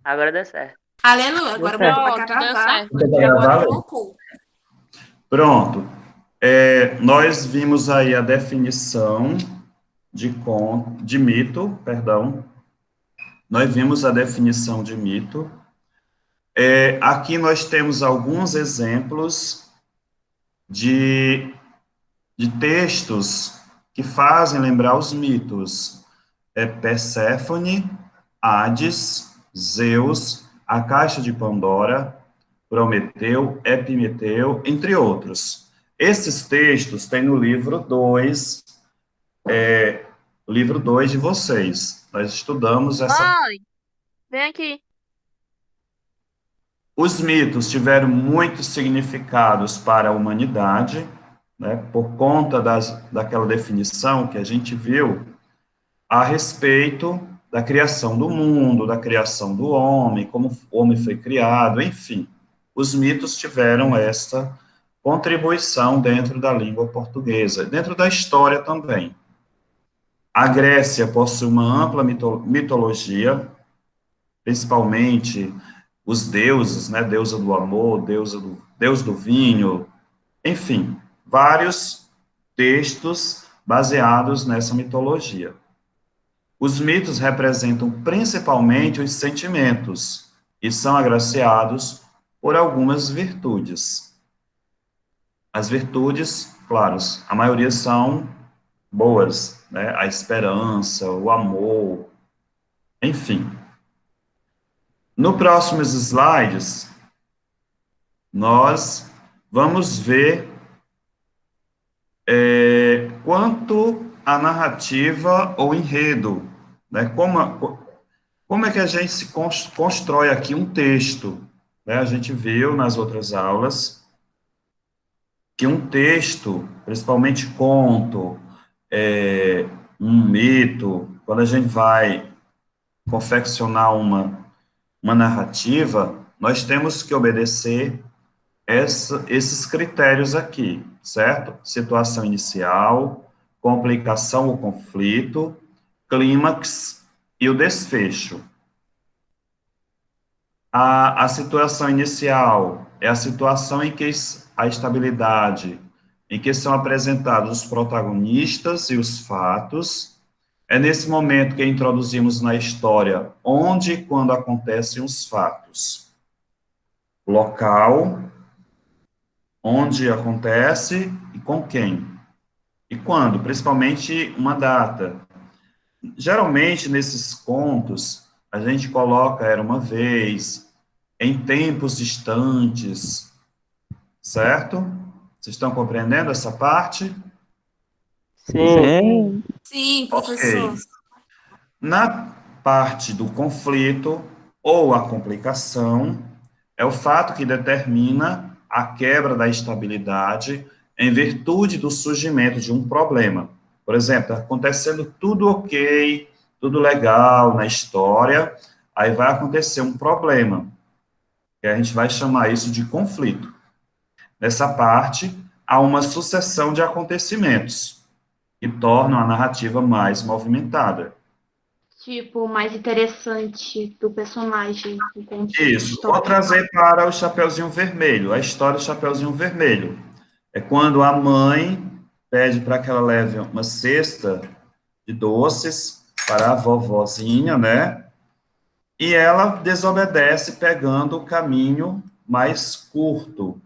Agora deu certo. Aleluia, Deu agora certo. botou para Pronto, deu gravar certo. e agora Valeu. colocou. Pronto. Nós vimos aí a definição de mito, perdão. Nós vimos a definição de mito. Aqui nós temos alguns exemplos de, de textos que fazem lembrar os mitos. Perséfone, Hades, Zeus, a Caixa de Pandora, Prometeu, Epimeteu, entre outros. Esses textos têm no livro 2, livro 2 de vocês. Nós estudamos essa. Mãe, vem aqui. Os mitos tiveram muitos significados para a humanidade, né, por conta daquela definição que a gente viu a respeito da criação do mundo, da criação do homem, como o homem foi criado, enfim. Os mitos tiveram essa contribuição dentro da língua portuguesa, dentro da história também. A Grécia possui uma ampla mitologia, principalmente os deuses, né, deusa do amor, deus do vinho, enfim, vários textos baseados nessa mitologia. Os mitos representam principalmente os sentimentos e são agraciados por algumas virtudes. As virtudes, claro, a maioria são boas, né? A esperança, o amor, enfim. No próximos slides, nós vamos ver quanto a narrativa ou enredo, né? Como é que a gente se constrói aqui um texto? Né? A gente viu nas outras aulas que um texto, principalmente conto, um mito, quando a gente vai confeccionar uma narrativa, nós temos que obedecer esses critérios aqui, certo? Situação inicial, complicação ou conflito, clímax e o desfecho. A situação inicial é a situação em que a estabilidade, em que são apresentados os protagonistas e os fatos. É nesse momento que introduzimos na história onde e quando acontecem os fatos. Local, onde acontece e com quem. E quando, principalmente uma data. Geralmente, nesses contos, a gente coloca era uma vez, em tempos distantes, certo? Vocês estão compreendendo essa parte? Sim. Sim, Ok. professor. Na parte do conflito ou a complicação, é o fato que determina a quebra da estabilidade em virtude do surgimento de um problema. Por exemplo, tá acontecendo tudo ok, tudo legal na história, aí vai acontecer um problema, que a gente vai chamar isso de conflito. Nessa parte, há uma sucessão de acontecimentos que tornam a narrativa mais movimentada. Tipo, mais interessante do personagem, do contexto da Isso, vou história. trazer para o Chapeuzinho Vermelho, a história do Chapeuzinho Vermelho. É quando a mãe pede para que ela leve uma cesta de doces para a vovozinha, né? E ela desobedece pegando o caminho mais curto.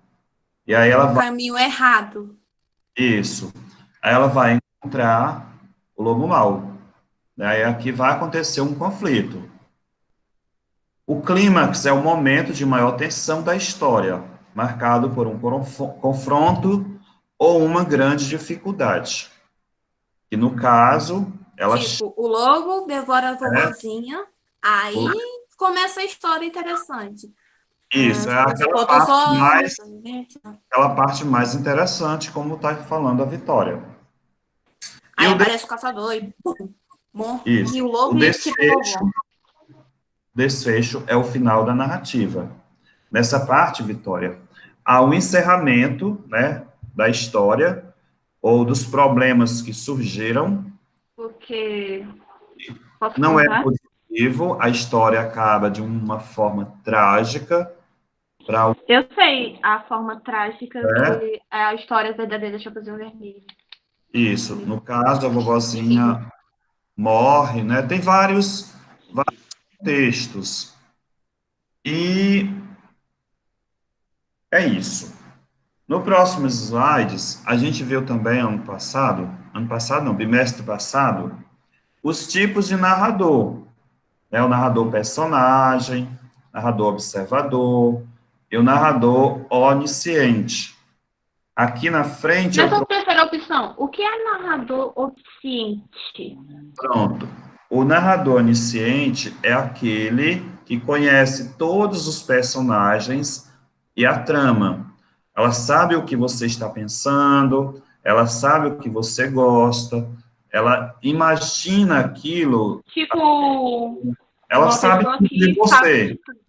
E aí ela O vai, caminho errado. isso. Aí ela vai encontrar o lobo mau. Aí aqui vai acontecer um conflito. O clímax é o momento de maior tensão da história, marcado por um confronto ou uma grande dificuldade. Que no caso, ela Tipo, o lobo devora a é, vovozinha, aí começa a história interessante. isso, é Os protozoários. aquela parte mais interessante, como está falando a Vitória. E Aí o aparece o caçador e pum, isso, e o o lobo e tipo desfecho, vovó. desfecho é o final da narrativa. Nessa parte, Vitória, há um encerramento, né, da história ou dos problemas que surgiram. Porque. Posso Não é contar? motivo, a história acaba de uma forma trágica para o Eu sei a forma trágica né? que é a história verdadeira da Chapeuzinho Vermelho. Isso. No caso, a Filho. vovozinha morre, né? Tem vários textos. E é isso. No próximo slides, a gente viu também ano passado não, bimestre passado, os tipos de narrador, né? O narrador personagem, narrador observador e o narrador onisciente. Aqui na frente eu Nessa terceira opção, o que é narrador onisciente? pronto. O narrador onisciente é aquele que conhece todos os personagens e a trama. Ela sabe o que você está pensando, ela sabe o que você gosta, ela imagina aquilo, Tipo, ela uma sabe pessoa tudo de que sabe de você. tudo.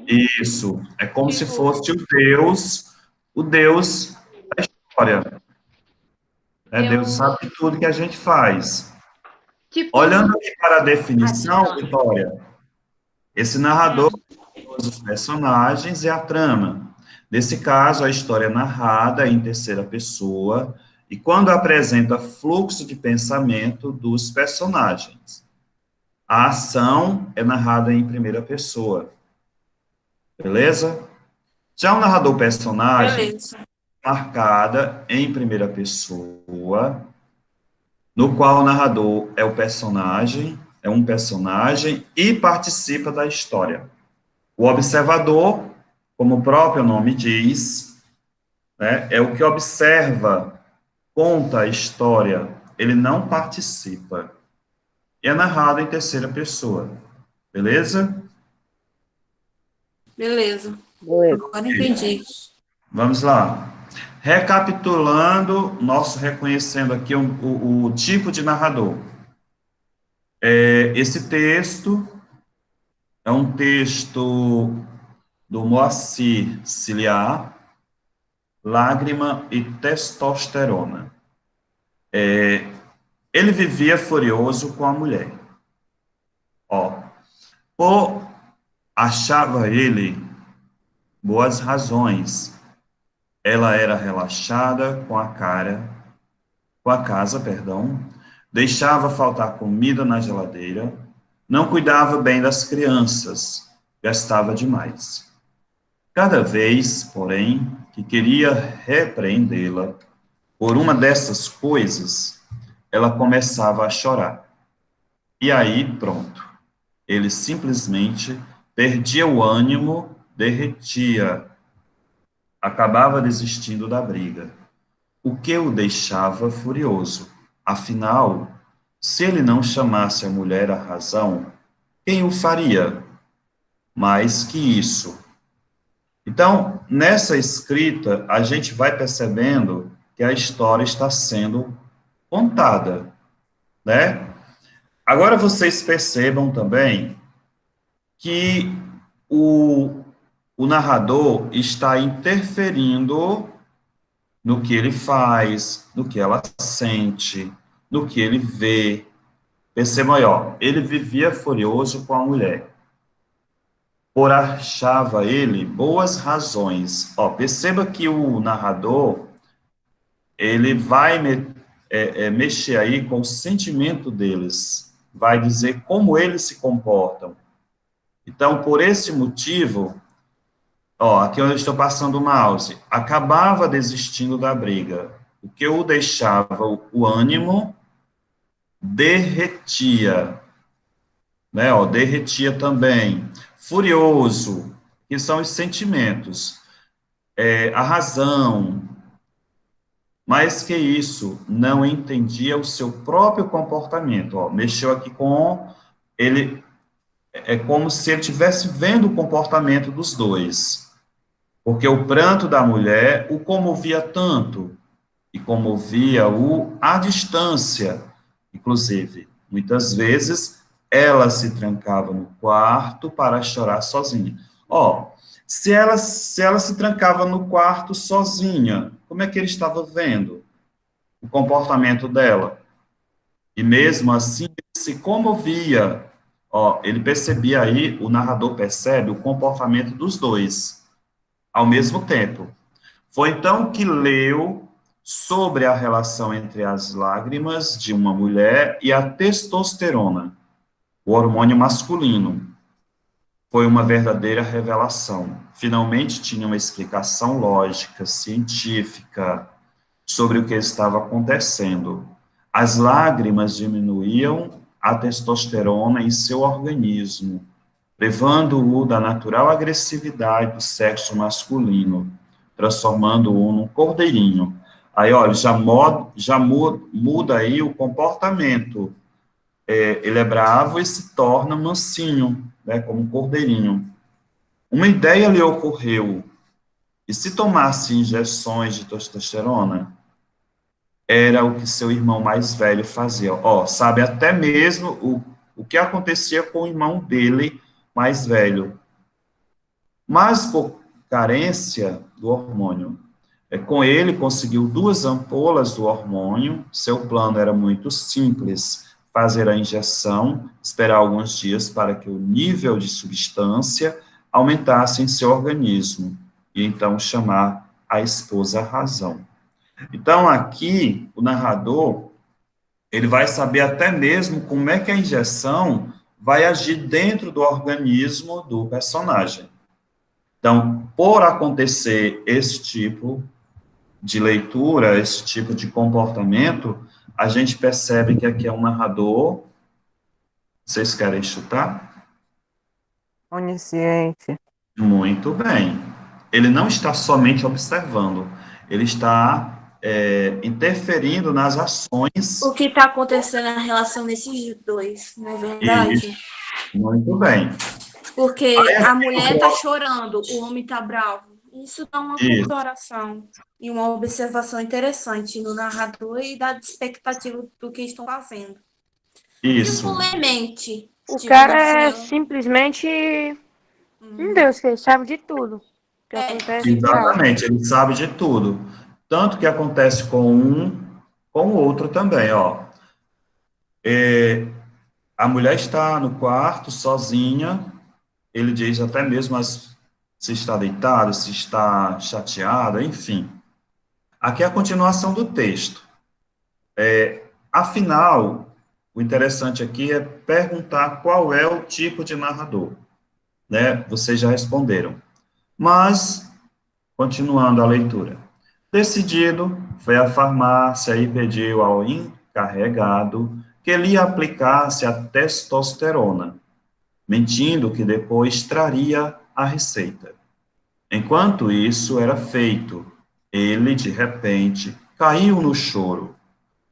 Isso, é como se Tipo, fosse o Deus da história, né? Deus Deus. sabe tudo que a gente faz. Olhando Tipo. aqui para a Ah, definição, diga lá. Vitória, esse narrador Hum. os personagens e a trama. Nesse caso, a história é narrada em terceira pessoa e quando apresenta fluxo de pensamento dos personagens. A ação é narrada em primeira pessoa, beleza? Já o narrador personagem, Beleza. marcada em primeira pessoa, no qual o narrador é um personagem e participa da história. O observador, como o próprio nome diz, né, é o que observa, conta a história, ele não participa. E é narrado em terceira pessoa, beleza? Beleza. Beleza. Agora entendi. Vamos lá. Recapitulando, nosso reconhecendo aqui o tipo de narrador. Esse texto é um texto do Moacir Ciliar, Lágrima e Testosterona. Ele vivia furioso com a mulher. Ó, por achava ele boas razões. Ela era relaxada com a casa, perdão, deixava faltar comida na geladeira, não cuidava bem das crianças, gastava demais. Cada vez, porém, que queria repreendê-la por uma dessas coisas, ela começava a chorar. E aí, pronto. Ele simplesmente perdia o ânimo, derretia, acabava desistindo da briga, o que o deixava furioso. Afinal, se ele não chamasse a mulher à razão, quem o faria? Mais que isso. Então, nessa escrita, a gente vai percebendo que a história está sendo contada, né? Agora vocês percebam também que o, o narrador está interferindo no que ele faz, no que ela sente, no que ele vê. Perceba aí, ó, ele vivia furioso com a mulher, por achava ele boas razões. Ó, perceba que o narrador, ele vai mexer aí com o sentimento deles, vai dizer como eles se comportam. Então, por esse motivo, ó, aqui onde eu estou passando o mouse, acabava desistindo da briga, o que o deixava o ânimo derretia, né, ó, derretia também, furioso, que são os sentimentos, a razão, mais que isso, não entendia o seu próprio comportamento, ó, mexeu aqui com ele, é como se ele estivesse vendo o comportamento dos dois, porque o pranto da mulher o comovia tanto, e comovia-o à distância, inclusive. Muitas vezes, ela se trancava no quarto para chorar sozinha. Ó, se ela se trancava no quarto sozinha, como é que ele estava vendo o comportamento dela? E mesmo assim, ele se comovia, Ó, ele percebia aí, o narrador percebe o comportamento dos dois ao mesmo tempo. Foi então que leu sobre a relação entre as lágrimas de uma mulher e a testosterona, o hormônio masculino. Foi uma verdadeira revelação. Finalmente tinha uma explicação lógica, científica, sobre o que estava acontecendo. As lágrimas diminuíam a testosterona em seu organismo, privando-o da natural agressividade do sexo masculino, transformando-o num cordeirinho. Aí, olha, muda aí o comportamento. Ele é bravo e se torna mansinho, né, como um cordeirinho. Uma ideia lhe ocorreu, e se tomasse injeções de testosterona, era o que seu irmão mais velho fazia. Ó, sabe até mesmo o que acontecia com o irmão dele mais velho. Mas por carência do hormônio. Com ele, conseguiu 2 ampolas do hormônio. Seu plano era muito simples: fazer a injeção, esperar alguns dias para que o nível de substância aumentasse em seu organismo, e então chamar a esposa à razão. Então, aqui, o narrador, ele vai saber até mesmo como é que a injeção vai agir dentro do organismo do personagem. Então, por acontecer esse tipo de leitura, esse tipo de comportamento, a gente percebe que aqui é um narrador. Vocês querem chutar? Onisciente. Muito bem. Ele não está somente observando, ele está interferindo nas ações. O que está acontecendo na relação desses dois, não é Isso, verdade? muito bem. Porque Aí, a aqui no mulher está próximo, chorando, o homem está bravo. Isso dá uma isso, comparação e uma observação interessante no narrador e da expectativa do que estão fazendo. isso, Tipo Lemente. O Tipo, cara é tinha... simplesmente um Deus, que ele sabe de tudo que acontece e tal. exatamente, ele sabe de tudo. Tanto que acontece com um, com o outro também, ó. A mulher está no quarto, sozinha, ele diz até mesmo se está deitada, se está chateada, enfim. Aqui é a continuação do texto. Afinal, o interessante aqui é perguntar qual é o tipo de narrador, né? Vocês já responderam. Mas, continuando a leitura. Decidido, foi à farmácia e pediu ao encarregado que lhe aplicasse a testosterona, mentindo que depois traria a receita. Enquanto isso era feito, ele, de repente, caiu no choro,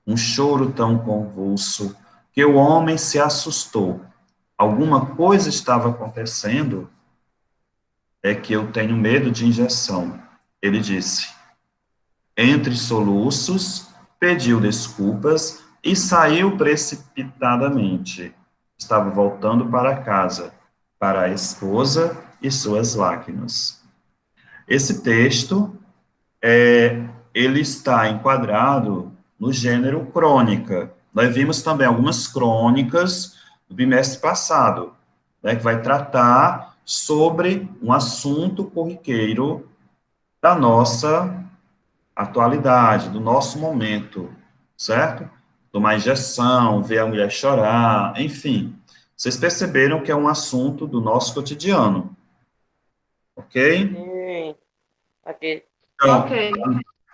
um choro tão convulso que o homem se assustou. Alguma coisa estava acontecendo? É que eu tenho medo de injeção, ele disse. Entre soluços, pediu desculpas e saiu precipitadamente. Estava voltando para casa, para a esposa e suas lágrimas. Esse texto, ele está enquadrado no gênero crônica. Nós vimos também algumas crônicas do bimestre passado, né, que vai tratar sobre um assunto corriqueiro da nossa atualidade, do nosso momento, certo? Tomar injeção, ver a mulher chorar, enfim. Vocês perceberam que é um assunto do nosso cotidiano, ok? Sim. Aqui. Então, Ok.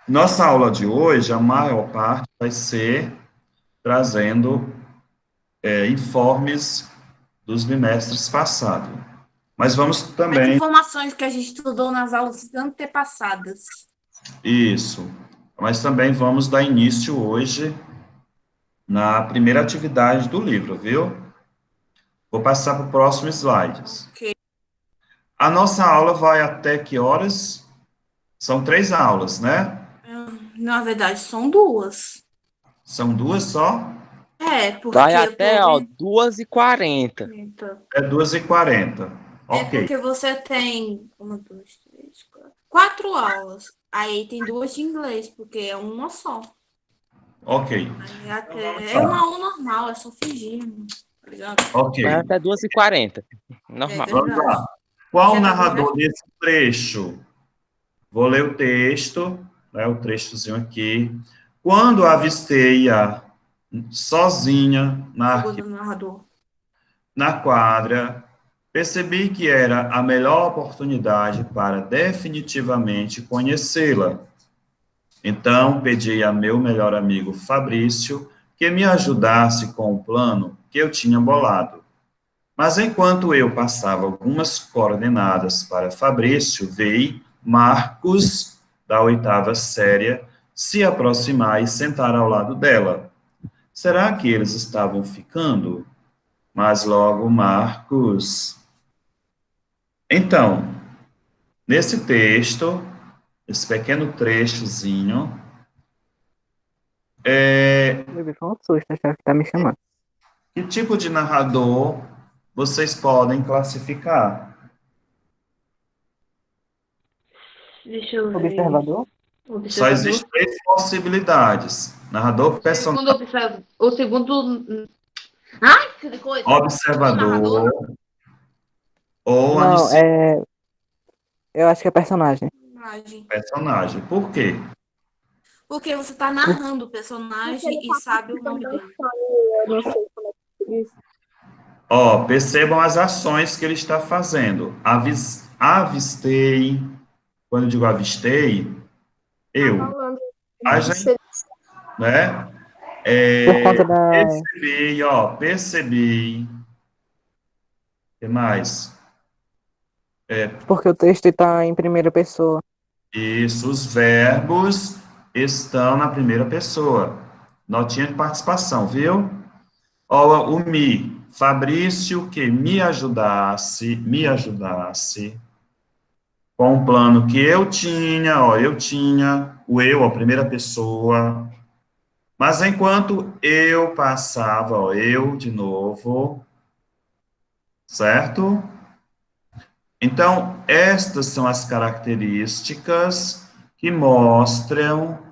nossa aula de hoje, a maior parte vai ser trazendo informes dos bimestres passados. Mas vamos As também, informações que a gente estudou nas aulas antepassadas. isso, mas também vamos dar início hoje na primeira atividade do livro, viu? Vou passar para o próximo slides. Ok. A nossa aula vai até que horas? São 3 aulas, né? Na verdade, são duas. São 2 só? Porque Vai eu até, tô ó, vendo. 2h40. É 2h40. Ok, Porque você tem uma, duas, três, quatro aulas. Aí tem duas de inglês, porque é uma só. ok. Aí Então vamos é uma lá. aula normal, é só fingir. tá ligado? Ok, Vai até 2h40. Normal. É vamos verdade. lá. Qual o Já tá bom, narrador desse trecho? Vou ler o texto, né, o trechozinho aqui. Quando avistei-a sozinha Jogou no narrador. na quadra, percebi que era a melhor oportunidade para definitivamente conhecê-la. Então, pedi a meu melhor amigo Fabrício que me ajudasse com o plano que eu tinha bolado. Mas enquanto eu passava algumas coordenadas para Fabrício, vi Marcos, da oitava série, se aproximar e sentar ao lado dela. Será que eles estavam ficando? Mas logo Marcos. Então, nesse texto, esse pequeno trechozinho, Bebê, foi um susto, achava que tá me chamando. que tipo de narrador vocês podem classificar? Deixa eu ver. Observador? Só Observador. existem 3 possibilidades. Narrador, personagem, O segundo. Ai, que coisa! observador ou Não, eu acho que é personagem. Personagem. personagem. Por quê? Porque você tá narrando o personagem e sabe o nome dele. Eu não sei como é que se diz. Ó, percebam as ações que ele está fazendo. Avistei, quando eu digo avistei, eu, Falando a de gente, né? Por conta da. Percebi. O que mais? Porque o texto está em primeira pessoa. Isso, os verbos estão na primeira pessoa. Notinha de participação, viu? Ó, o me, Fabrício, que me ajudasse com o plano que eu tinha, ó, o eu, a primeira pessoa. Mas enquanto eu passava, ó, eu de novo, certo? Então, estas são as características que mostram,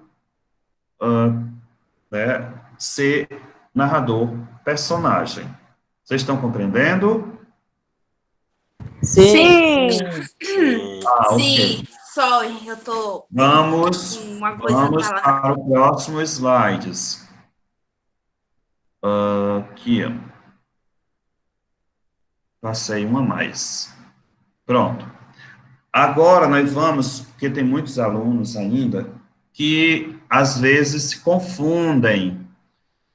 né, ser narrador personagem. Vocês estão compreendendo? Sim. Ah, ok. Sim, sorry, eu tô Vamos, com uma coisa vamos tá lá. para o próximo slides. Aqui, ó. Passei uma a mais. Pronto. Agora nós vamos, porque tem muitos alunos ainda que às vezes se confundem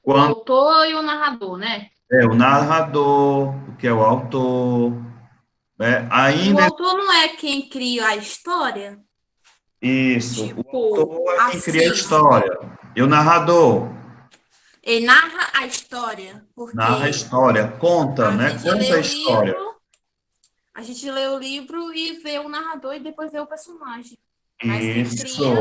O quando autor e o narrador, né? é o narrador, o que é o autor, né? O Ainda autor não é quem cria a história? isso, o Tipo, autor é quem cria a assim, história. E o narrador ele narra a história, narra a porque história, conta, a né? gente lê Conta a o história. livro, a gente lê o livro e vê o narrador e depois vê o personagem. Mas Isso.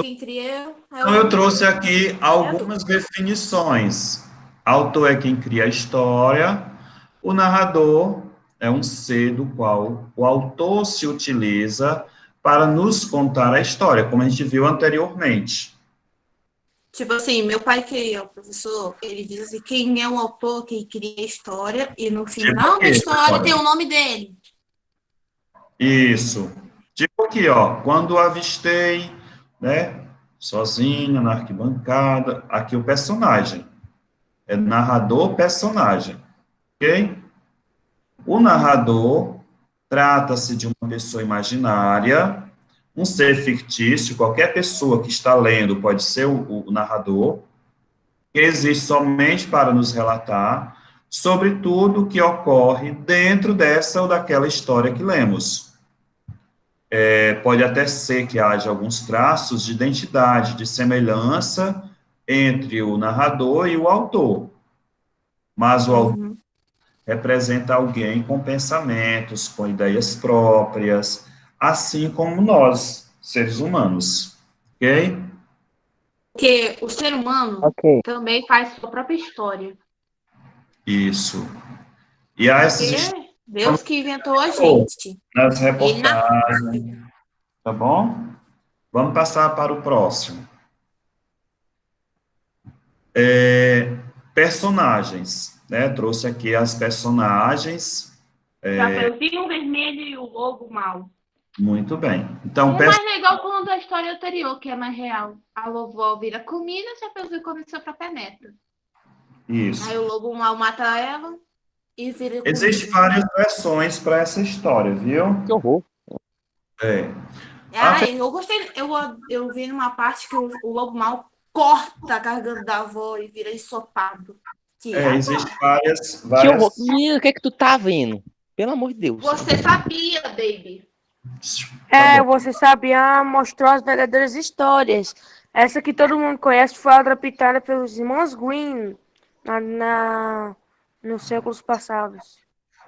quem cria é Então, eu o trouxe aqui criador. algumas definições. Autor é quem cria a história, o narrador é um ser do qual o autor se utiliza para nos contar a história, como a gente viu anteriormente. Tipo assim, meu pai que é o professor, ele diz assim, quem é o autor, quem cria a história, e no Tipo final da aqui, história olha. tem o nome dele. Isso. Tipo aqui, ó, quando avistei, né, sozinho na arquibancada, aqui o personagem. É narrador-personagem, ok? O narrador trata-se de uma pessoa imaginária, um ser fictício, qualquer pessoa que está lendo pode ser o narrador, que existe somente para nos relatar sobre tudo o que ocorre dentro dessa ou daquela história que lemos. Pode até ser que haja alguns traços de identidade, de semelhança entre o narrador e o autor, mas o autor representa alguém com pensamentos, com ideias próprias, assim como nós, seres humanos, ok? Porque o ser humano Ok. também faz sua própria história. Isso. E há essas Porque histórias Deus que inventou a gente. nas Ele narrou. reportagens, tá bom? Vamos passar para o próximo. personagens, né? Trouxe aqui as personagens. Chapeuzinho Vermelho e o Lobo Mau. Muito bem. Então, É mais legal quando a história anterior, que é mais real. A vovó vira comida, o Chapeuzinho come sua própria neta. isso. Aí o Lobo Mau mata ela e vira comida. Existem várias versões para essa história, viu? Que horror. Eu gostei, eu vi numa parte que o Lobo Mau corta a garganta da avó e vira ensopado. Existem várias... Que horror. Menino, o que é que tu tá vendo? Pelo amor de Deus. Você sabia, baby. Tá bom. Você sabia, mostrou as verdadeiras histórias. Essa que todo mundo conhece foi adaptada pelos irmãos Green nos séculos passados.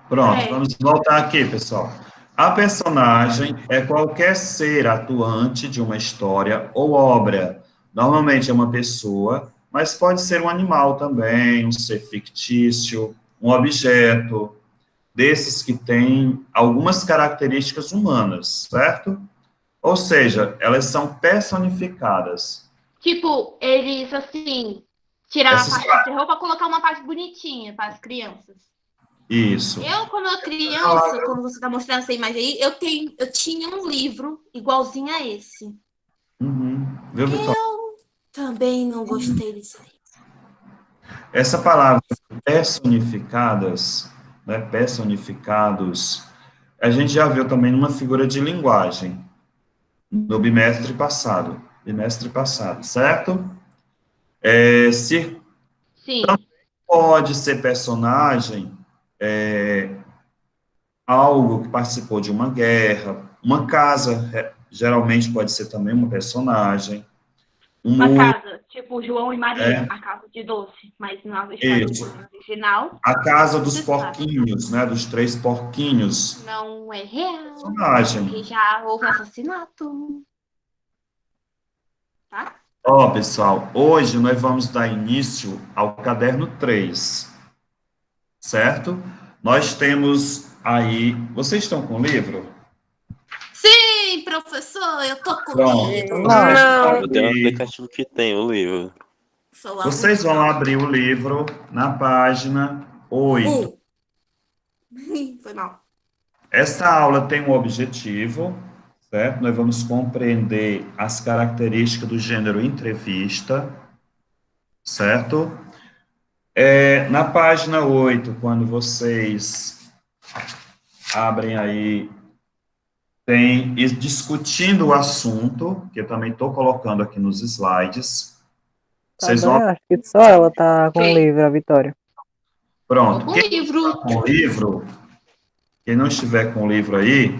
Pronto, vamos voltar aqui, pessoal. A personagem é qualquer ser atuante de uma história ou obra. Normalmente é uma pessoa, mas pode ser um animal também, um ser fictício, um objeto, desses que têm algumas características humanas, certo? Ou seja, elas são personificadas. Tipo, eles, assim, tiraram Essas a parte de terror pra colocar uma parte bonitinha para as crianças. Isso. Eu, quando eu criança, quando você tá mostrando essa imagem aí, eu tinha um livro igualzinho a esse. Viu, Vitória? Eu também não gostei disso aí. Essa palavra personificadas, né, personificados, a gente já viu também numa figura de linguagem, no bimestre passado, certo? Se Sim. pode ser personagem, algo que participou de uma guerra, uma casa, geralmente pode ser também uma personagem. Uma casa, tipo João e Maria, a casa de doce, mas na história original. A casa dos porquinhos, né, dos 3 porquinhos. Não é real. Personagem. Porque já houve assassinato. Tá? Pessoal, hoje nós vamos dar início ao caderno 3, certo? Nós temos aí... Vocês estão com o livro? Sim, professor, eu tô com o livro. Não. Eu tenho um aplicativo que tem o livro. Vocês vão abrir o livro na página 8. Foi mal. Esta aula tem um objetivo, certo? Nós vamos compreender as características do gênero entrevista, certo? Na página 8, quando vocês abrem aí, tem discutindo o assunto, que eu também estou colocando aqui nos slides. Vocês vão... Acho que só ela tá com o livro, a Vitória. Pronto. Com Quem livro. com o livro, quem não estiver com o livro aí,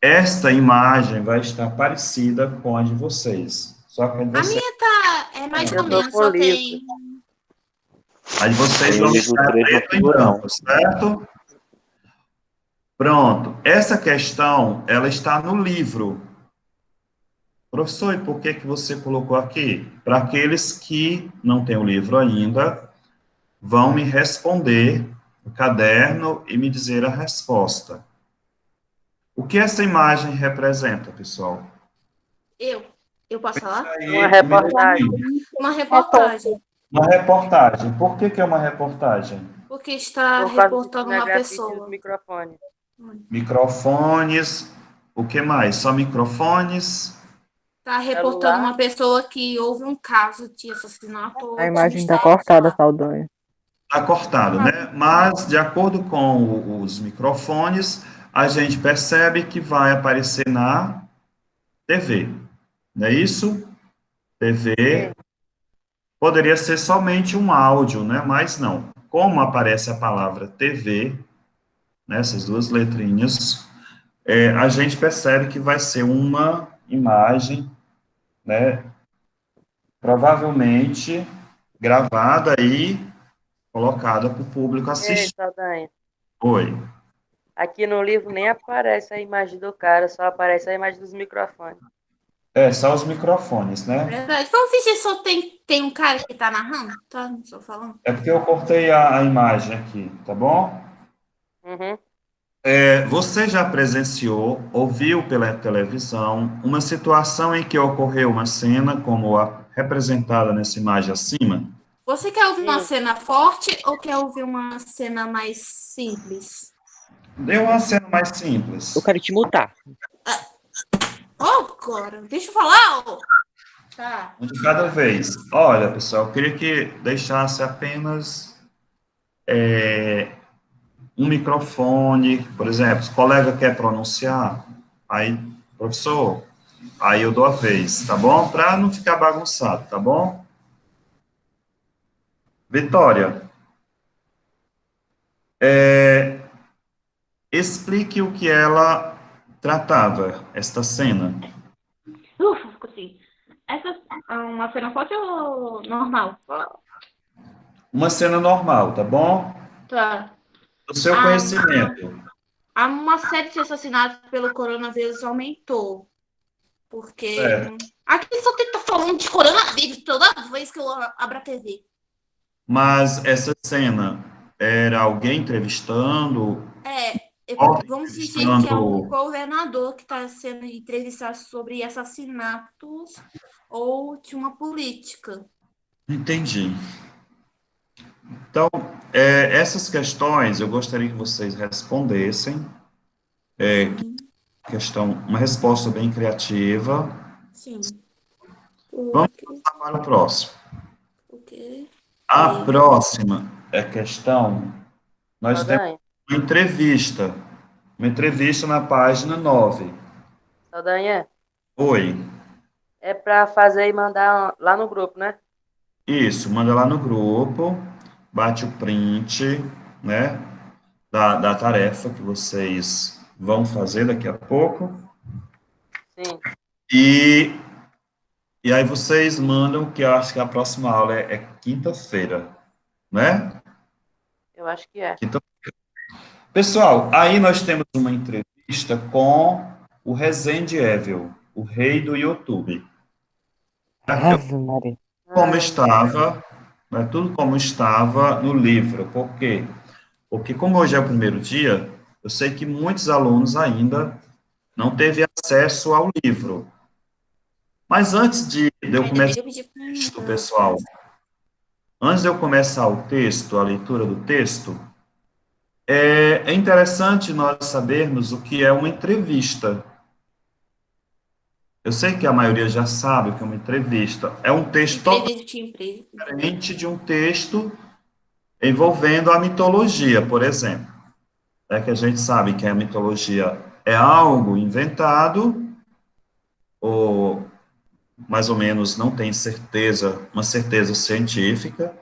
esta imagem vai estar parecida com a de vocês. Só que A minha tá, é mais ou menos, só tem... A de vocês vão estar preto em branco, certo? Pronto. Essa questão, ela está no livro. Professor, e por que você colocou aqui? Para aqueles que não têm o livro ainda, vão me responder no caderno e me dizer a resposta. O que essa imagem representa, pessoal? Eu posso falar? Uma reportagem. Uma reportagem. Uma reportagem. Por que é uma reportagem? Porque está reportando uma pessoa. Microfones. O que mais? Só microfones? Está reportando uma pessoa que houve um caso de assassinato. A imagem está cortada, Saldanha. Está cortado, né? Mas, de acordo com os microfones, a gente percebe que vai aparecer na TV. Não é isso? TV. Poderia ser somente um áudio, né? Mas não. Como aparece a palavra TV, né, essas 2 letrinhas, a gente percebe que vai ser uma imagem, né, provavelmente gravada e colocada para o público assistir. Oi. Aqui no livro nem aparece a imagem do cara, só aparece a imagem dos microfones. Só os microfones, né? Verdade. Vamos fingir que só tem um cara que tá narrando? Tá, não estou falando. É porque eu cortei a imagem aqui, tá bom? Uhum. Você já presenciou, ouviu pela televisão, uma situação em que ocorreu uma cena como a representada nessa imagem acima? Você quer ouvir uma Sim. cena forte ou quer ouvir uma cena mais simples? Dê uma cena mais simples. Eu quero te multar. Agora, deixa eu falar. Ó. Tá. Um de cada vez. Olha, pessoal, eu queria que deixasse apenas um microfone, por exemplo, se o colega quer pronunciar, aí, professor, aí eu dou a vez, tá bom? Para não ficar bagunçado, tá bom? Vitória, explique o que ela tratava, esta cena. Ufa, consegui. Essa é uma cena forte ou normal? Uma cena normal, tá bom? Tá. Do seu Ah, conhecimento. uma série de assassinatos pelo coronavírus aumentou. Porque Certo. aqui só tem que estar falando de coronavírus toda vez que eu abro a TV. Mas essa cena era alguém entrevistando, Vamos dizer que é um entrevistando. governador que está sendo entrevistado sobre assassinatos ou de uma política. Entendi. Então, essas questões eu gostaria que vocês respondessem. Uma resposta bem criativa. Sim. Vamos passar para o próximo. Porque A próxima questão, nós temos Saldanha. uma entrevista na página 9. Saldanha. Oi, É pra fazer e mandar lá no grupo, né? isso, manda lá no grupo, bate o print, né, da tarefa que vocês vão fazer daqui a pouco, Sim. e aí vocês mandam, que eu acho que a próxima aula é quinta-feira, né? Eu acho que é. Pessoal, aí nós temos uma entrevista com o Rezende Evil, o rei do YouTube. Ave Maria. Como estava, né, tudo como estava no livro. Por quê? Porque como hoje é o primeiro dia, eu sei que muitos alunos ainda não teve acesso ao livro. Mas antes de eu começar o texto, pessoal, antes de eu começar o texto, a leitura do texto, é interessante nós sabermos o que é uma entrevista. Eu sei que a maioria já sabe o que é uma entrevista. É um texto totalmente diferente de um texto envolvendo a mitologia, por exemplo. É que a gente sabe que a mitologia é algo inventado, ou mais ou menos não tem certeza, uma certeza científica,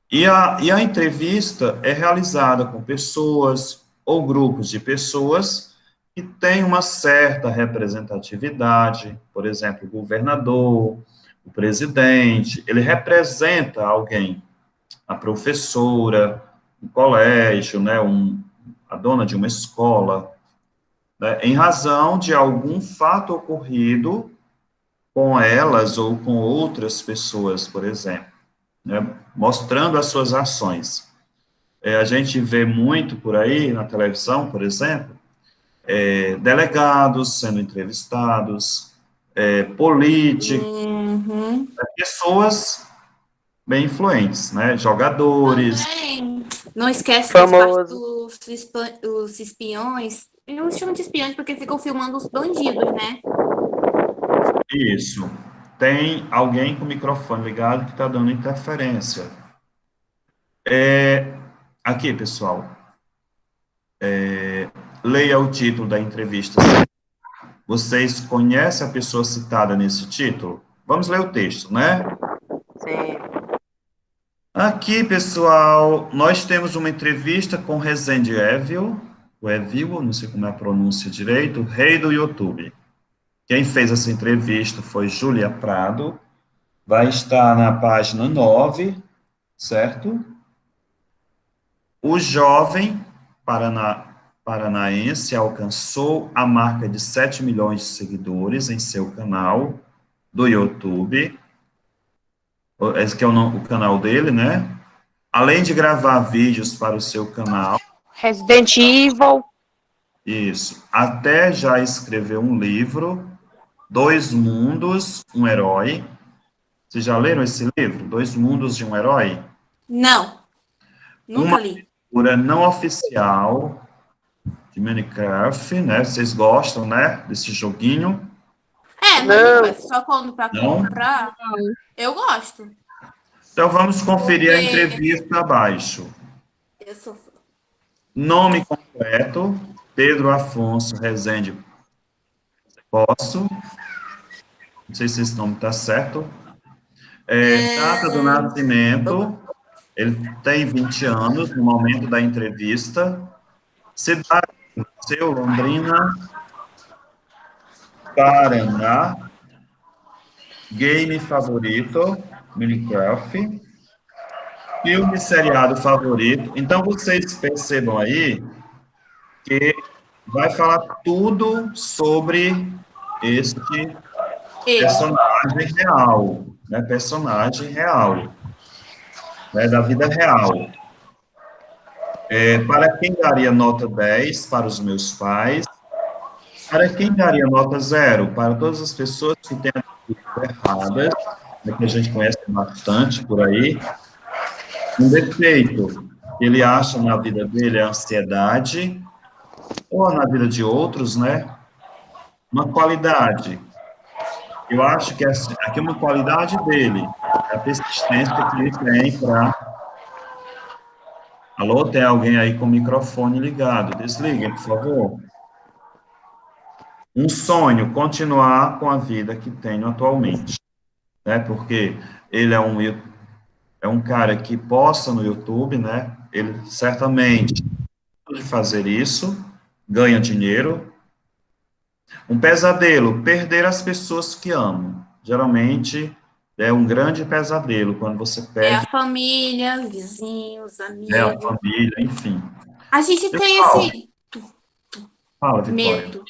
e a entrevista é realizada com pessoas ou grupos de pessoas que têm uma certa representatividade, por exemplo, o governador, o presidente, ele representa alguém, a professora, um colégio, né, a dona de uma escola, né, em razão de algum fato ocorrido com elas ou com outras pessoas, por exemplo, né, mostrando as suas ações. A gente vê muito por aí, na televisão, por exemplo, delegados sendo entrevistados, políticos, pessoas bem influentes, né, jogadores. Também. Não esquece Famoso. dos espiões. Eu chamo de espiões porque ficam filmando os bandidos, né? Isso. Tem alguém com o microfone ligado que está dando interferência. Aqui, pessoal. Leia o título da entrevista. Vocês conhecem a pessoa citada nesse título? Vamos ler o texto, né? Sim. Aqui, pessoal, nós temos uma entrevista com Rezende Evil, o Evil, não sei como é a pronúncia direito, o rei do YouTube. Quem fez essa entrevista foi Júlia Prado, vai estar na página 9, certo? O jovem paranaense alcançou a marca de 7 milhões de seguidores em seu canal do YouTube. Esse que é o canal dele, né? Além de gravar vídeos para o seu canal. Resident Evil. Isso. Até já escreveu um livro, Dois Mundos, um Herói. Vocês já leram esse livro? Dois Mundos de um Herói? Não, nunca Uma li. leitura não oficial de Minecraft, né? Vocês gostam, né, desse joguinho? Minecraft, só quando pra Não? comprar, eu gosto. Então vamos conferir a Porque- entrevista abaixo. Eu sou fã. Nome completo, Pedro Afonso Rezende Poço. Não sei se esse nome está certo. Data do nascimento, ele tem 20 anos no momento da entrevista. Cidade, nasceu Londrina, Paraná. Game favorito, Minecraft. Filme, seriado favorito. Então, vocês percebam aí que vai falar tudo sobre este personagem real, né? Personagem real, né? Da vida real. Para quem daria nota 10 para os meus pais, para quem daria nota 0? Para todas as pessoas que têm atitudes erradas, né, que a gente conhece bastante por aí. Um defeito que ele acha na vida dele é a ansiedade, ou na vida de outros, né? Uma qualidade. Eu acho que aqui é uma qualidade dele, é a persistência que ele tem para... Alô, tem alguém aí com o microfone ligado? Desliguem, por favor. Um sonho, continuar com a vida que tenho atualmente, né? Porque ele é um cara que posta no YouTube, né? Ele certamente pode fazer isso, ganha dinheiro. Um pesadelo, perder as pessoas que amo. Geralmente é um grande pesadelo quando você É perde a família, vizinhos, a amigos. família, enfim. A gente tem Pessoal, esse fala, Vitória. medo.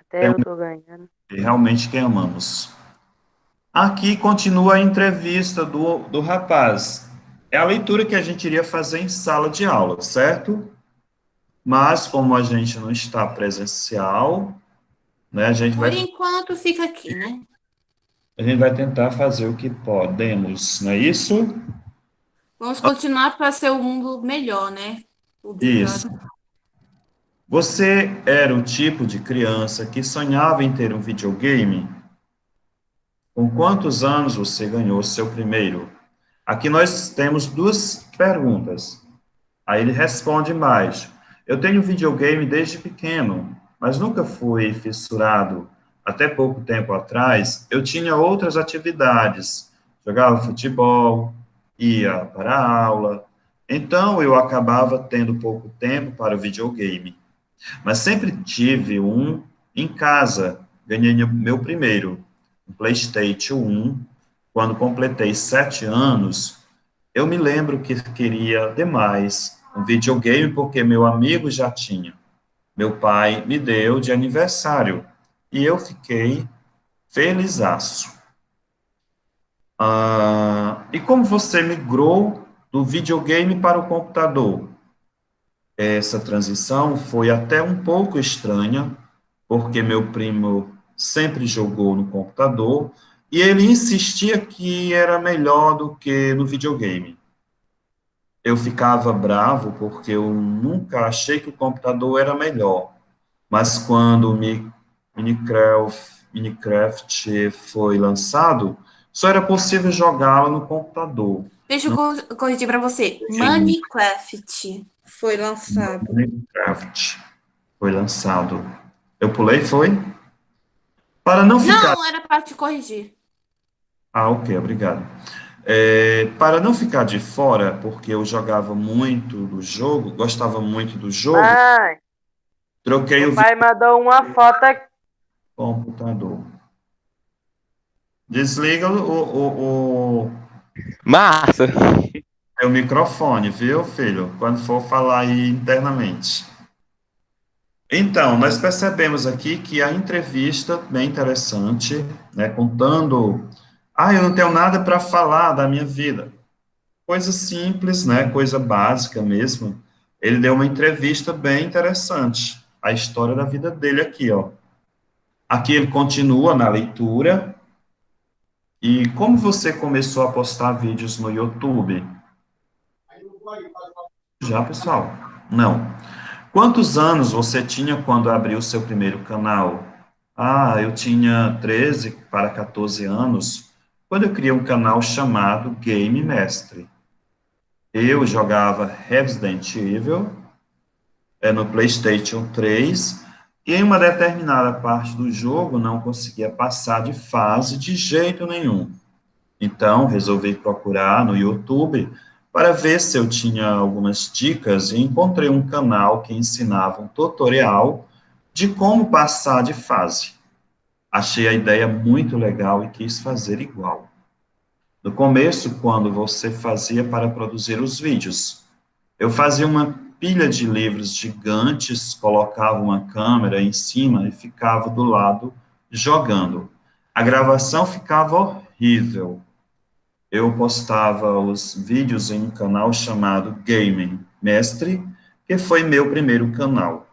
Até eu tô ganhando. E realmente quem amamos. Aqui continua a entrevista do rapaz. É a leitura que a gente iria fazer em sala de aula, certo? Mas, como a gente não está presencial, né, a gente Por enquanto fica aqui, né? vai tentar fazer o que podemos, não é isso? Vamos continuar para ser um mundo melhor, né? Isso. Você era o tipo de criança que sonhava em ter um videogame? Com quantos anos você ganhou seu primeiro? Aqui nós temos duas perguntas. Aí ele responde mais. Eu tenho videogame desde pequeno, mas nunca fui fissurado. Até pouco tempo atrás, eu tinha outras atividades. Jogava futebol, ia para a aula. Então, eu acabava tendo pouco tempo para o videogame. Mas sempre tive um em casa. Ganhei meu primeiro, um PlayStation 1. Quando completei 7 anos, eu me lembro que queria demais um videogame porque meu amigo já tinha. Meu pai me deu de aniversário e eu fiquei felizaço. E como você migrou do videogame para o computador? Essa transição foi até um pouco estranha, porque meu primo sempre jogou no computador e ele insistia que era melhor do que no videogame. Eu ficava bravo porque eu nunca achei que o computador era melhor. Mas quando o Minecraft foi lançado, só era possível jogá-lo no computador. Deixa eu corrigir para você. Sim. Minecraft foi lançado. Minecraft foi lançado. Eu pulei, foi? Para não ficar... Não, era para te corrigir. Ok, obrigado. Para não ficar de fora, porque eu jogava muito do jogo, gostava muito do jogo, Ai, troquei meu o pai mandou uma foto aqui. computador. Desliga o Massa! teu microfone, viu, filho? Quando for falar aí internamente. Então, nós percebemos aqui que a entrevista, bem interessante, né, contando, eu não tenho nada para falar da minha vida. Coisa simples, né, coisa básica mesmo. Ele deu uma entrevista bem interessante, a história da vida dele aqui, ó. Aqui ele continua na leitura, E como você começou a postar vídeos no YouTube? Já, pessoal? Não. Quantos anos você tinha quando abriu seu primeiro canal? Ah, eu tinha 13 para 14 anos, quando eu criei um canal chamado Game Mestre. Eu jogava Resident Evil no PlayStation 3, e em uma determinada parte do jogo não conseguia passar de fase de jeito nenhum. Então, resolvi procurar no YouTube para ver se eu tinha algumas dicas e encontrei um canal que ensinava um tutorial de como passar de fase. Achei a ideia muito legal e quis fazer igual. No começo, quando você fazia para produzir os vídeos, eu fazia uma pilha de livros gigantes, colocava uma câmera em cima e ficava do lado jogando. A gravação ficava horrível. Eu postava os vídeos em um canal chamado Gaming Mestre, que foi meu primeiro canal.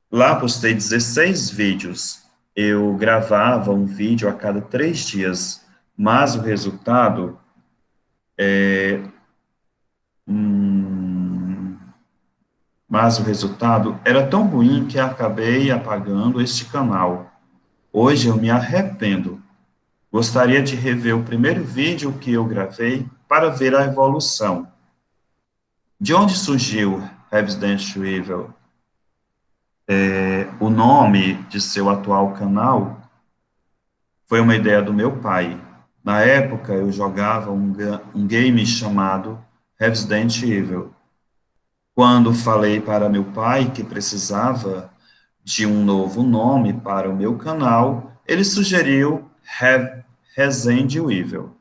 Lá postei 16 vídeos. Eu gravava um vídeo a cada 3 dias, mas o resultado era tão ruim que acabei apagando este canal. Hoje eu me arrependo. Gostaria de rever o primeiro vídeo que eu gravei para ver a evolução. De onde surgiu Resident Evil? O nome de seu atual canal foi uma ideia do meu pai. Na época, eu jogava um game chamado Resident Evil. Quando falei para meu pai que precisava de um novo nome para o meu canal, ele sugeriu Resident Evil,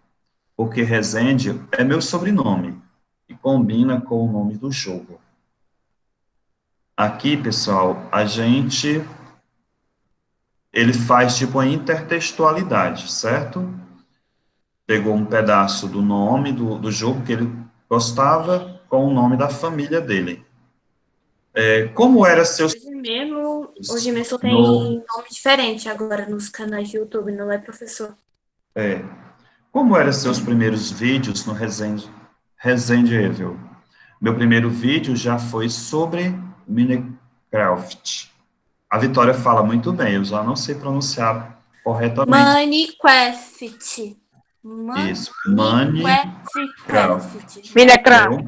porque Resende é meu sobrenome e combina com o nome do jogo. Aqui, pessoal, ele faz tipo a intertextualidade, certo? Pegou um pedaço do nome do jogo que ele gostava com o nome da família dele. Como era seus... Hoje mesmo tem nome diferente agora nos canais de YouTube, não é, professor? Como eram seus primeiros vídeos no Resident Evil? Meu primeiro vídeo já foi sobre Minecraft. A Vitória fala muito bem, eu já não sei pronunciar corretamente. Minecraft. Isso, Minecraft. Minecraft.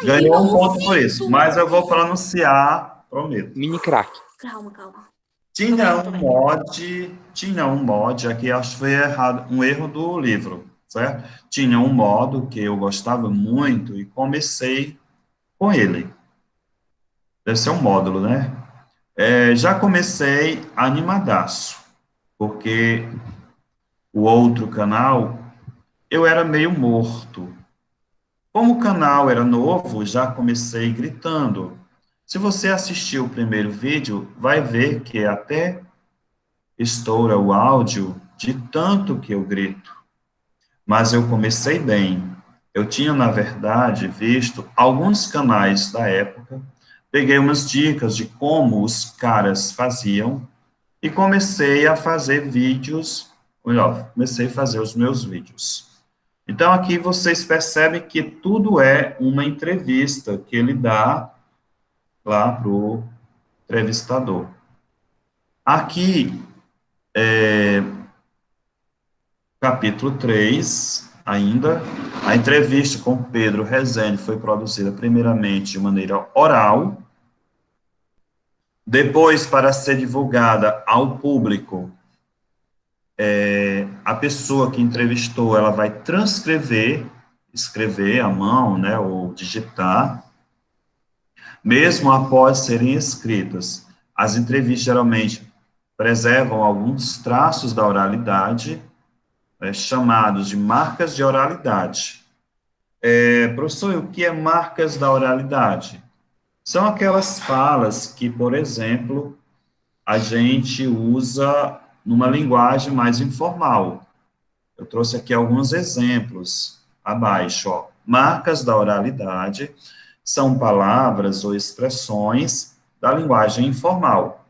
Ganhou um ponto por isso, mas eu vou pronunciar, prometo. Mini crack. Calma. Tinha um mod, aqui acho que foi um erro do livro, certo? Tinha um modo que eu gostava muito e comecei com ele. Deve ser um módulo, né? Já comecei animadaço, porque o outro canal, eu era meio morto. Como o canal era novo, já comecei gritando. Se você assistiu o primeiro vídeo, vai ver que até estoura o áudio de tanto que eu grito. Mas eu comecei bem. Eu tinha, na verdade, visto alguns canais da época, peguei umas dicas de como os caras faziam e comecei a fazer vídeos, comecei a fazer os meus vídeos. Então, aqui vocês percebem que tudo é uma entrevista que ele dá lá para o entrevistador. Aqui, capítulo 3, ainda, a entrevista com Pedro Rezende foi produzida primeiramente de maneira oral, depois, para ser divulgada ao público, a pessoa que entrevistou, ela vai escrever à mão, né, ou digitar, mesmo após serem escritas. As entrevistas geralmente preservam alguns traços da oralidade, chamados de marcas de oralidade. Professor, o que é marcas da oralidade? São aquelas falas que, por exemplo, a gente usa numa linguagem mais informal. Eu trouxe aqui alguns exemplos abaixo. Marcas da oralidade são palavras ou expressões da linguagem informal,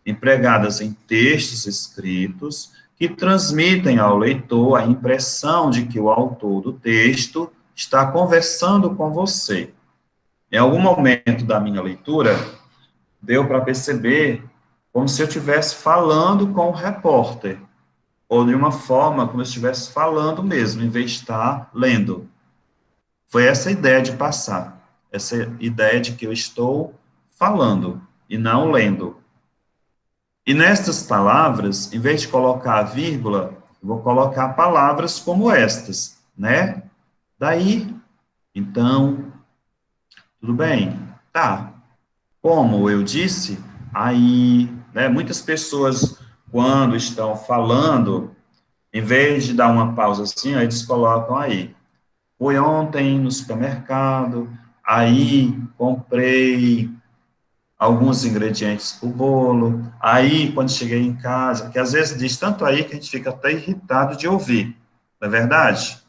empregadas em textos escritos, que transmitem ao leitor a impressão de que o autor do texto está conversando com você. Em algum momento da minha leitura, deu para perceber como se eu estivesse falando com o repórter, ou de uma forma como se eu estivesse falando mesmo, em vez de estar lendo. Foi essa a ideia de passar, essa ideia de que eu estou falando e não lendo. E nestas palavras, em vez de colocar a vírgula, eu vou colocar palavras como estas, né? Daí, então, tudo bem? Tá. Como eu disse, aí, né, muitas pessoas, quando estão falando, em vez de dar uma pausa assim, aí eles colocam aí. Fui ontem no supermercado, aí comprei alguns ingredientes para o bolo, aí quando cheguei em casa, que às vezes diz tanto aí que a gente fica até irritado de ouvir, não é verdade?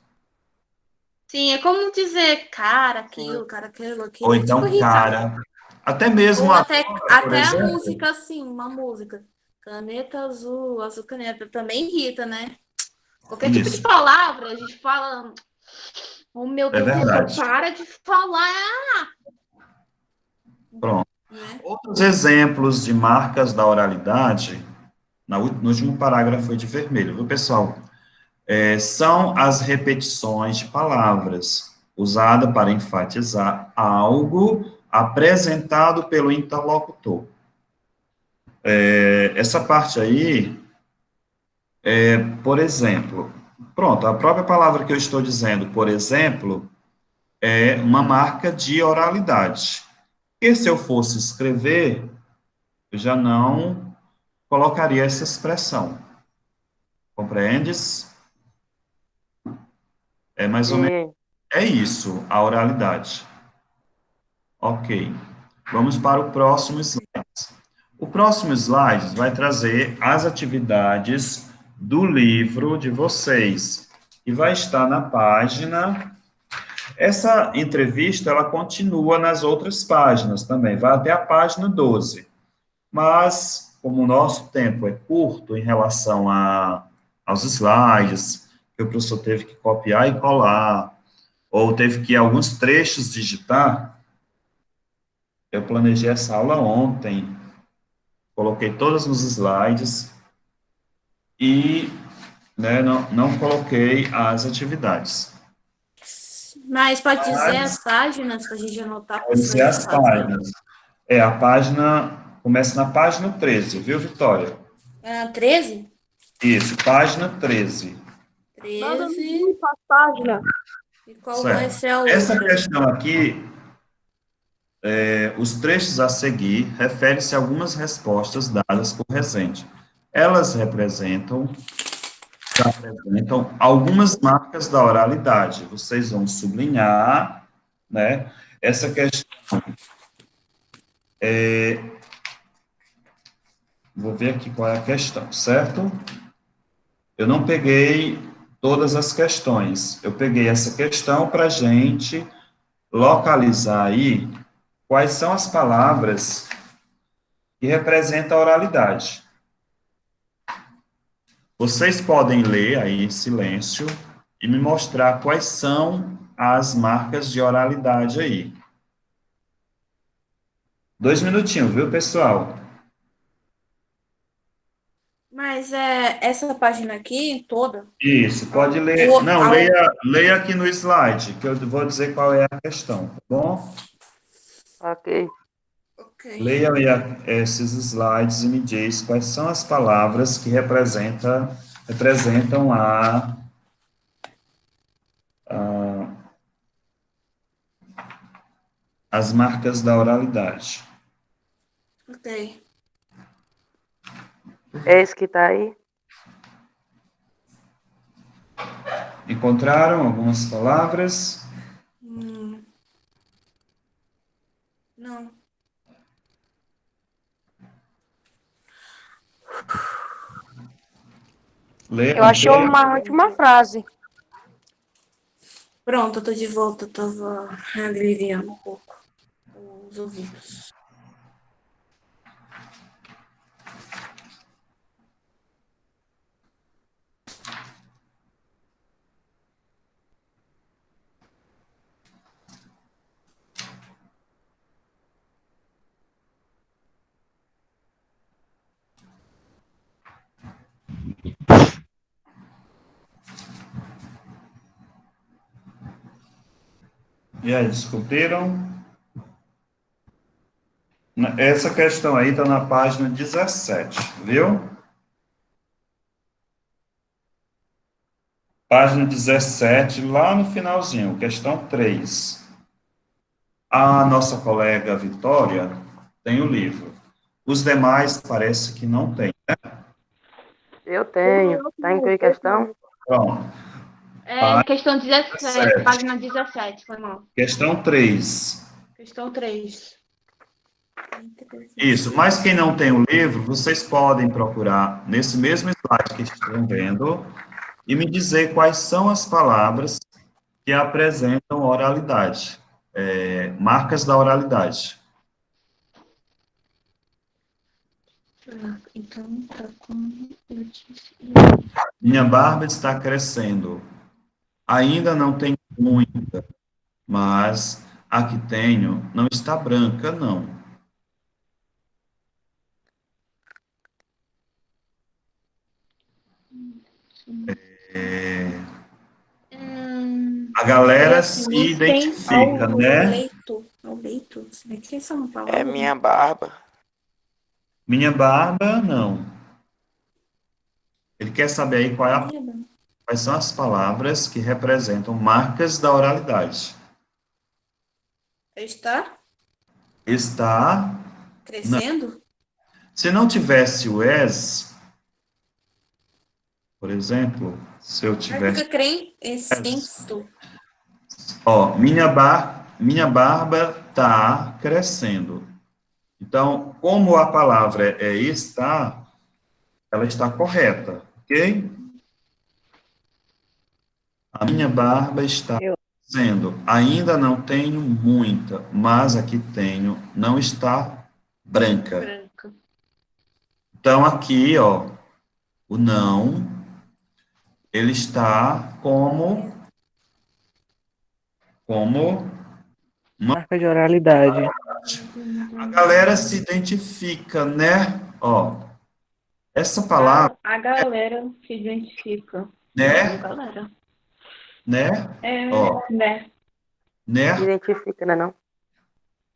Sim, é como dizer cara, Ou aquilo. É tipo então, irritar. cara, até mesmo Ou agora, por até a exemplo, música, assim, uma música. Caneta azul, azul caneta, também irrita, né? Qualquer tipo de isso, palavra, a gente fala, oh meu é Deus do céu, verdade. para de falar, Pronto. né? Outros exemplos de marcas da oralidade, no último parágrafo foi de vermelho, viu, pessoal? São as repetições de palavras, usada para enfatizar algo apresentado pelo interlocutor. Essa parte aí, por exemplo, pronto, a própria palavra que eu estou dizendo, por exemplo, é uma marca de oralidade. E se eu fosse escrever, eu já não colocaria essa expressão. Compreendes? É mais ou menos, É, é isso, a oralidade. Ok. Vamos para o próximo slide. O próximo slide vai trazer as atividades do livro de vocês, e vai estar na página. Essa entrevista, ela continua nas outras páginas também, vai até a página 12. Mas, como o nosso tempo é curto em relação aos slides, que o professor teve que copiar e colar, ou teve que alguns trechos digitar, eu planejei essa aula ontem, coloquei todas nos slides e, né, não coloquei as atividades. Mas pode dizer as Mas, páginas para a gente anotar para vou dizer sair de as casa. páginas. A página, começa na página 13, viu, Vitória? 13? Isso, página 13. 13. a página. E qual vai Certo. ser a Essa outra? questão aqui, os trechos a seguir, refere-se a algumas respostas dadas por Rezende. Elas representam algumas marcas da oralidade. Vocês vão sublinhar, né? Essa questão, vou ver aqui qual é a questão, certo? Eu não peguei todas as questões. Eu peguei essa questão para a gente localizar aí quais são as palavras que representam a oralidade. Vocês podem ler aí em silêncio e me mostrar quais são as marcas de oralidade aí. 2 minutinhos, viu, pessoal? Mas é essa página aqui toda. Isso, pode Ao, ler. do, Não, ao, leia aqui no slide, que eu vou dizer qual é a questão, tá bom? Ok. ok. Leia aí esses slides e me diz quais são as palavras que representam as marcas da oralidade. Ok. É esse que tá aí? Encontraram algumas palavras? Não. Eu achei Leia. uma última frase. Pronto, eu tô de volta. Eu tava aliviando um pouco os ouvidos. E aí, descobriram? Essa questão aí está na página 17, viu? Página 17, lá no finalzinho, questão 3. A nossa colega Vitória tem o livro. Os demais parece que não tem. Eu tenho. Tá em que questão? Pronto. Questão 17, página 17, foi mal. Questão 3. Questão 3. Isso, mas quem não tem o livro, vocês podem procurar nesse mesmo slide que estão vendo e me dizer quais são as palavras que apresentam oralidade, marcas da oralidade. Então, tá como eu disse. Minha barba está crescendo. Ainda não tenho muita, mas a que tenho não está branca, não. A galera se identifica, né? Ao leito. Será que essa é uma É palavra? minha barba. Minha barba, não. Ele quer saber aí quais são as palavras que representam marcas da oralidade. Está Está, crescendo? se não tivesse o es, por exemplo, se eu Aí tivesse, fica crescendo. ó, minha barba tá crescendo. Então, como a palavra é está, ela está correta, ok? A minha barba está crescendo. Ainda não tenho muita, mas a que tenho não está branca. Então, aqui, ó, o não, ele está como Marca de oralidade. a galera se identifica, né? Ó, essa palavra, A galera se identifica. né? Galera. Né? Ó, Né? né? Identifica, né, não?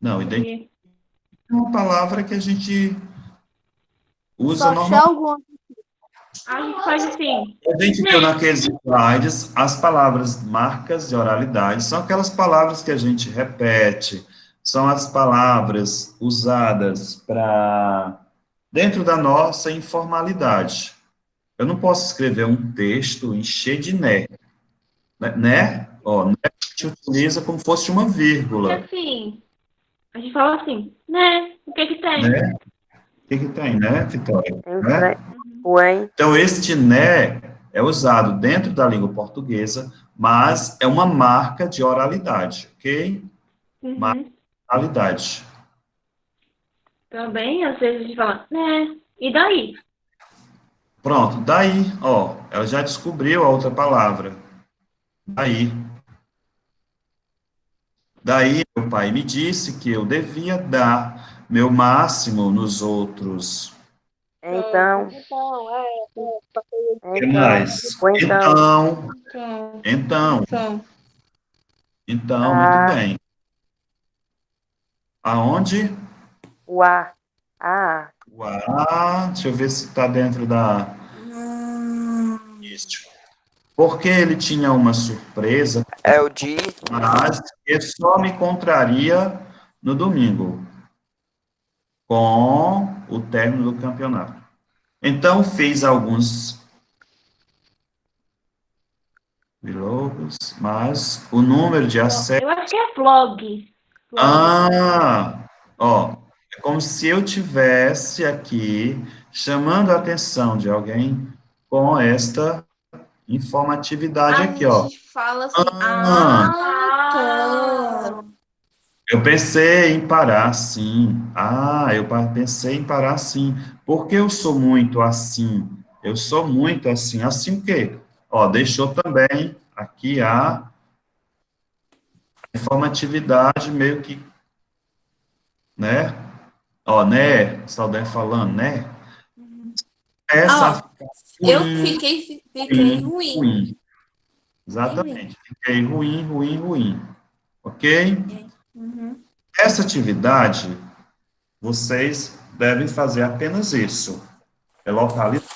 Não, identifica é uma palavra que a gente usa Só normalmente. alguma. A gente faz assim. A gente viu naqueles slides, as palavras marcas de oralidade são aquelas palavras que a gente repete, são as palavras usadas para dentro da nossa informalidade. Eu não posso escrever um texto encher de né? Ó, né a gente utiliza como fosse uma Porque vírgula, assim, a gente fala assim, né? O que que tem? né? O que que tem, né, Vitória? Né? O em. Então, este né é usado dentro da língua portuguesa, mas é uma marca de oralidade, ok? Marca de oralidade. Também, às vezes, a gente fala, né? E daí? Pronto, daí, ó, ela já descobriu a outra palavra. Daí. Daí, meu pai me disse que eu devia dar meu máximo nos outros. Então. O que mais? Ou então. Então, muito bem. Aonde? O a. A. O A, deixa eu ver se está dentro da... Isso. Porque ele tinha uma surpresa, É o de. mas ele só me contraria no domingo, com o término do campeonato. Então, fiz alguns vlogs, mas o número de acessos... Eu acho que é vlog. Ah, ó, é como se eu tivesse aqui chamando a atenção de alguém com esta informatividade aqui, ó. A gente fala assim, tá. Eu pensei em parar sim. Eu pensei em parar sim. Porque eu sou muito assim. Eu sou muito assim. Assim o quê? Ó, deixou também aqui a informatividade meio que, né? Ó, né? Saldanha falando, né? Essa Eu fiquei ruim. Exatamente. Fiquei ruim. Ok? ok? Uhum. Essa atividade, vocês devem fazer apenas isso. É localizar,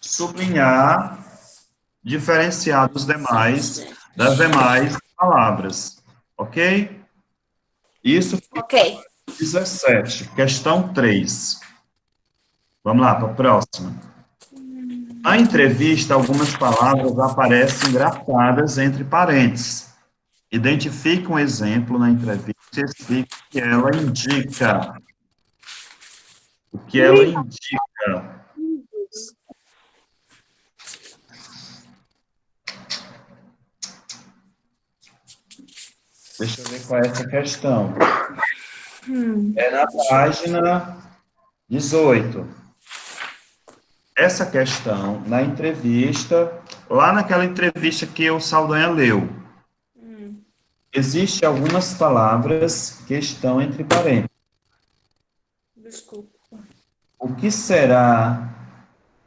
sublinhar, diferenciar das demais palavras, ok? Isso Ok. 17, questão 3. Vamos lá, para a próxima. Na entrevista, algumas palavras aparecem grafadas entre parênteses. Identifique um exemplo na entrevista e explique o que ela indica. O que ela indica. Deixa eu ver qual é essa questão. É na página 18. Essa questão, na entrevista, lá naquela entrevista que o Saldanha leu, existem algumas palavras que estão entre parênteses. Desculpa. O que será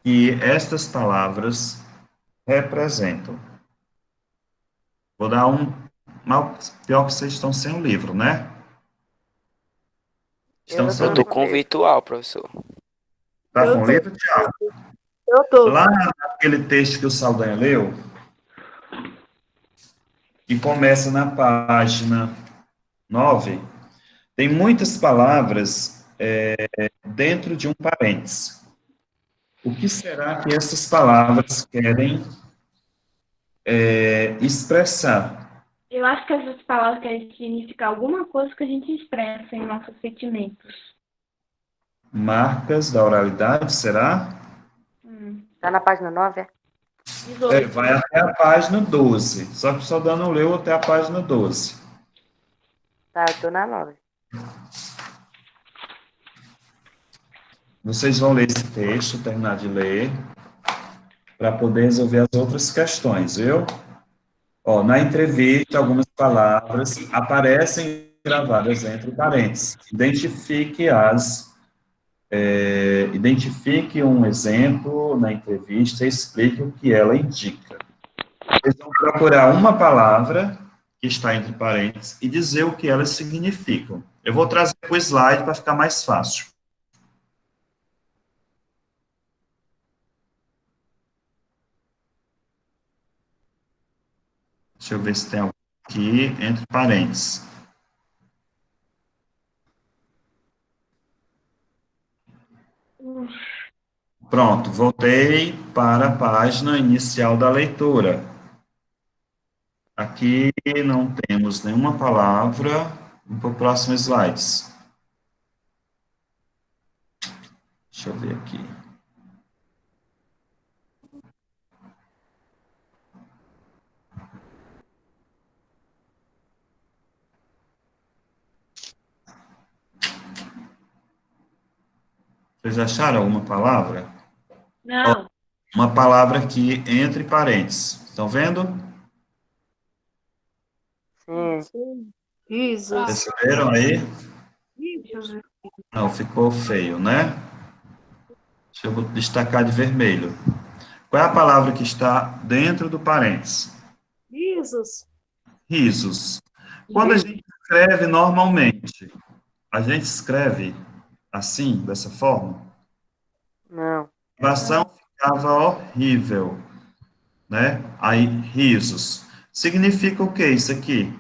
que estas palavras representam? Vou dar pior que vocês estão sem o livro, né? Estão sem Eu Eu o tô livro. com o virtual, professor. Tá com o livro, Tiago? Eu tô. Lá naquele texto que o Saldanha leu, que começa na página 9, tem muitas palavras dentro de um parênteses. O que será que essas palavras querem expressar? Eu acho que essas palavras querem significar alguma coisa que a gente expressa em nossos sentimentos. Marcas da oralidade, será? Tá na página 9, é? Vai até a página 12. Só que o Saldanha não leu até a página 12. Tá, eu tô na 9. Vocês vão ler esse texto, terminar de ler, para poder resolver as outras questões, viu? Ó, na entrevista, algumas palavras aparecem gravadas entre parênteses. Identifique um exemplo na entrevista e explique o que ela indica. Vocês vão procurar uma palavra que está entre parênteses e dizer o que elas significam. Eu vou trazer o slide para ficar mais fácil. Deixa eu ver se tem algo aqui entre parênteses. Pronto, voltei para a página inicial da leitura. Aqui não temos nenhuma palavra. Vamos para o próximo slide. Deixa eu ver aqui. Vocês acharam alguma palavra? Não. Uma palavra aqui entre parênteses. Estão vendo? Sim. Perceberam aí? Não, ficou feio, né? Deixa eu destacar de vermelho. Qual é a palavra que está dentro do parênteses? Risos. Quando a gente escreve normalmente, a gente escreve assim, dessa forma? Não. A oração ficava horrível, né? Aí, risos. Significa o que isso aqui?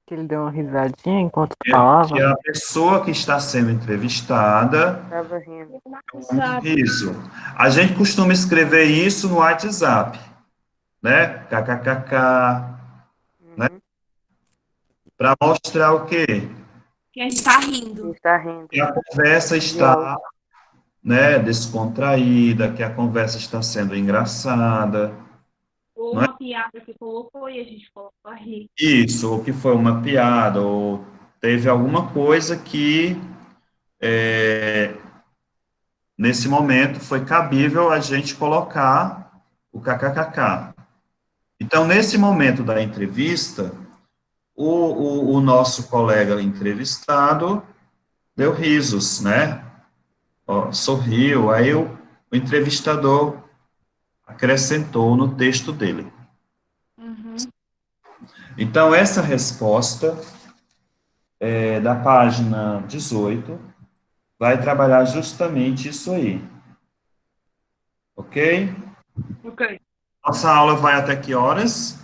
Que ele deu uma risadinha enquanto Que falava. a pessoa que está sendo entrevistada Tava rindo. um riso. A gente costuma escrever isso no WhatsApp, né? KKKK, né? Para mostrar o quê? Que a gente tá rindo. Está rindo. Que a conversa está, né, descontraída, que a conversa está sendo engraçada. Ou Não é? uma piada que colocou e a gente colocou a rir. Isso, ou que foi uma piada, ou teve alguma coisa que, nesse momento, foi cabível a gente colocar o kkkk. Então, nesse momento da entrevista, o nosso colega entrevistado deu risos, né? Ó, sorriu, aí o entrevistador acrescentou no texto dele. Então, essa resposta da página 18 vai trabalhar justamente isso aí. Ok? Ok. Nossa aula vai até que horas?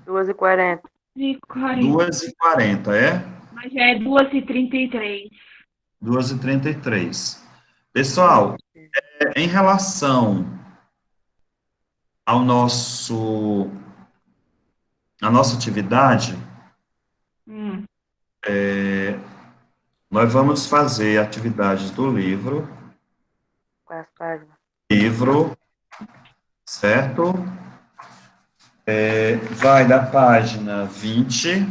2h40. E 40. 2h40, é? Mas já é 2h33. 2h33. Pessoal, em relação ao a nossa atividade, Hum. nós vamos fazer atividades do Quais páginas? livro, certo? Vai da página 20,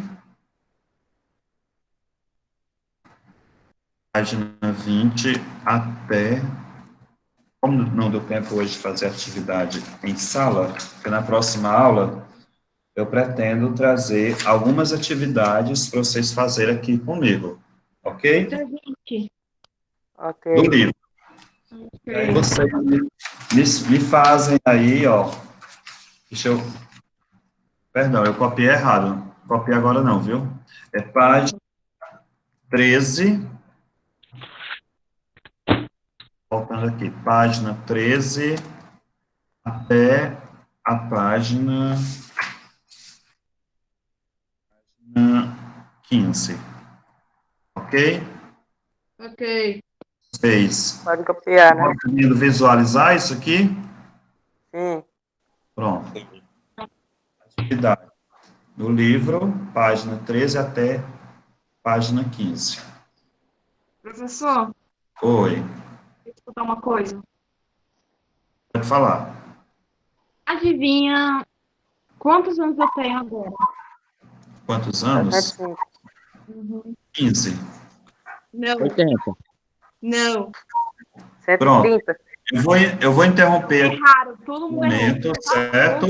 até, como não deu tempo hoje de fazer atividade em sala, porque na próxima aula eu pretendo trazer algumas atividades para vocês fazerem aqui comigo, ok? Da gente. Do Ok. livro. E aí vocês me fazem aí, ó, deixa eu, perdão, eu copiei errado, copiei agora não, viu? É página 13, voltando aqui, página 13 até a página 15, ok? Ok. Vocês Pode copiar, estão né? conseguindo visualizar isso aqui? Sim. Pronto. Atividade do livro, página 13 até página 15. Professor, Oi, deixa eu contar uma coisa. pode falar. Adivinha quantos anos eu tenho agora? Quantos anos? 65. 15. Não, 80. não. Pronto. 130. Eu vou interromper aqui Erraram, todo um mundo errou. momento, certo?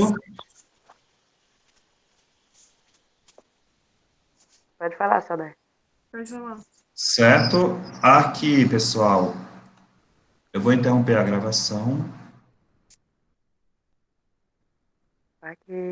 Pode falar, Saber. Pode falar. Certo? Aqui, pessoal, eu vou interromper a gravação. Aqui.